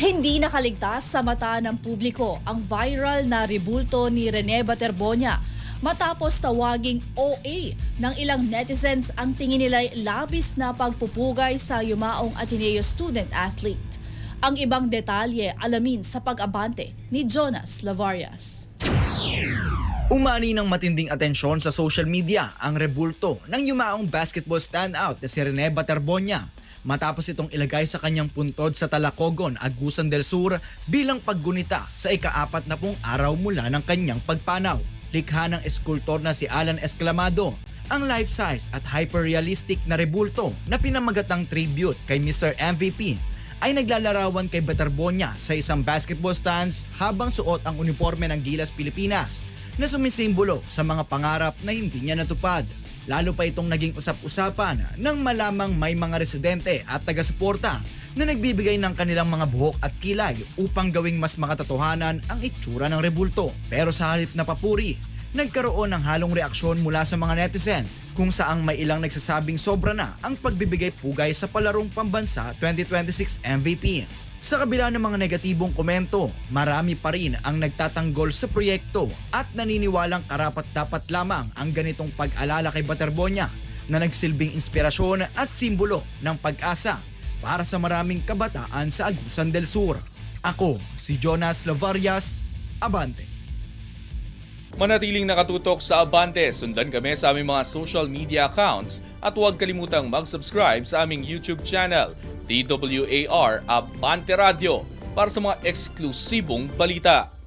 Hindi nakaligtas sa mata ng publiko ang viral na rebulto ni Rene Baterbonia matapos tawaging OA ng ilang netizens ang tingin nila'y labis na pagpupugay sa yumaong Ateneo student-athlete. Ang ibang detalye alamin sa pag-abante ni Jonas Lavarias. Umani ng matinding atensyon sa social media ang rebulto ng yumaong basketball standout na si Rene Baterbonia matapos itong ilagay sa kanyang puntod sa Talacogon, Agusan del Sur bilang paggunita sa ika-40 araw mula ng kanyang pagpanaw. Likha ng eskultor na si Alan Esclamado ang life-size at hyper-realistic na rebulto na pinamagatang tribute kay Mr. MVP ay naglalarawan kay Baterbonia sa isang basketball stands habang suot ang uniforme ng Gilas Pilipinas na sumisimbolo sa mga pangarap na hindi niya natupad. Lalo pa itong naging usap-usapan nang malamang may mga residente at taga-suporta na nagbibigay ng kanilang mga buhok at kilay upang gawing mas makatotohanan ang itsura ng rebulto. Pero sa halip na papuri, nagkaroon ng halong reaksyon mula sa mga netizens kung saang may ilang nagsasabing sobra na ang pagbibigay pugay sa palarong pambansa 2026 MVP. Sa kabila ng mga negatibong komento, marami pa rin ang nagtatanggol sa proyekto at naniniwalang karapat-dapat lamang ang ganitong pag-alala kay Baterbonia na nagsilbing inspirasyon at simbolo ng pag-asa para sa maraming kabataan sa Agusan del Sur. Ako, si Jonas Lavarias, Abante. Manatiling nakatutok sa Abante, sundan kami sa aming mga social media accounts at huwag kalimutang mag-subscribe sa aming YouTube channel, DWAR Abante Radio, para sa mga eksklusibong balita.